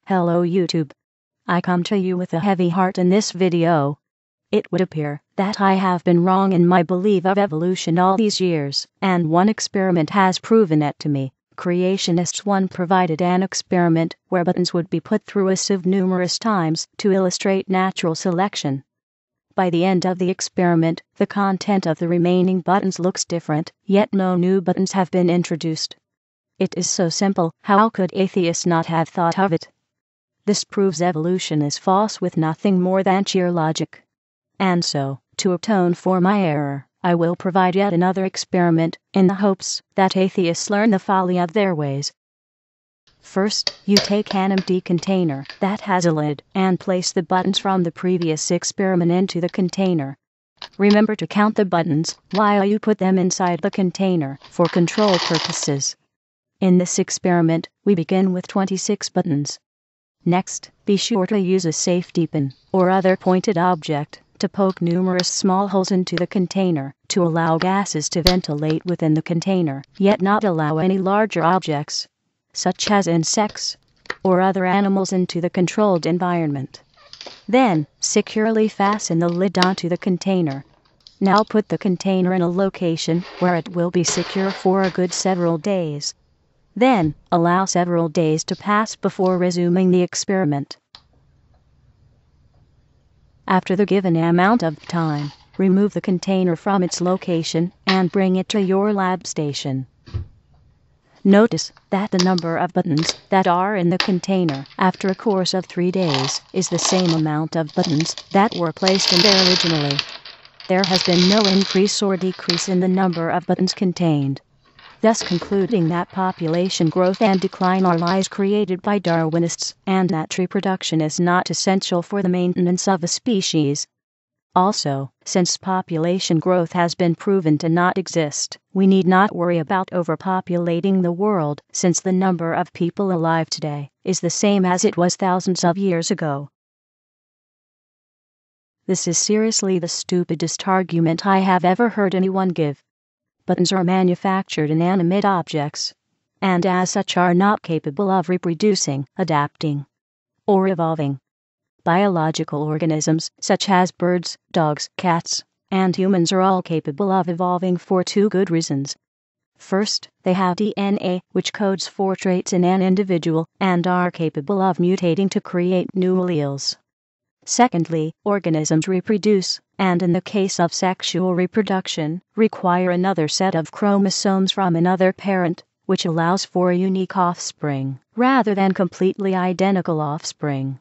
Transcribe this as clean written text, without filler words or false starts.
Hello YouTube. I come to you with a heavy heart in this video. It would appear that I have been wrong in my belief of evolution all these years, and one experiment has proven it to me. CreationistsWON provided an experiment where buttons would be put through a sieve numerous times to illustrate natural selection. By the end of the experiment, the content of the remaining buttons looks different, yet no new buttons have been introduced. It is so simple, how could atheists not have thought of it? This proves evolution is false with nothing more than sheer logic. And so, to atone for my error, I will provide yet another experiment, in the hopes that atheists learn the folly of their ways. First, you take an empty container that has a lid and place the buttons from the previous experiment into the container. Remember to count the buttons while you put them inside the container for control purposes. In this experiment, we begin with 26 buttons. Next, be sure to use a safety pin or other pointed object to poke numerous small holes into the container to allow gases to ventilate within the container, yet not allow any larger objects, such as insects or other animals, into the controlled environment. Then, securely fasten the lid onto the container. Now put the container in a location where it will be secure for a good several days. Then, allow several days to pass before resuming the experiment. After the given amount of time, remove the container from its location and bring it to your lab station. Notice that the number of buttons that are in the container after a course of 3 days is the same amount of buttons that were placed in there originally. There has been no increase or decrease in the number of buttons contained, thus concluding that population growth and decline are lies created by Darwinists, and that reproduction is not essential for the maintenance of a species. Also, since population growth has been proven to not exist, we need not worry about overpopulating the world, since the number of people alive today is the same as it was thousands of years ago. This is seriously the stupidest argument I have ever heard anyone give. Buttons are manufactured inanimate objects, and as such are not capable of reproducing, adapting, or evolving. Biological organisms, such as birds, dogs, cats, and humans, are all capable of evolving for 2 good reasons. First, they have DNA, which codes for traits in an individual, and are capable of mutating to create new alleles. Secondly, organisms reproduce, and in the case of sexual reproduction, require another set of chromosomes from another parent, which allows for unique offspring, rather than completely identical offspring.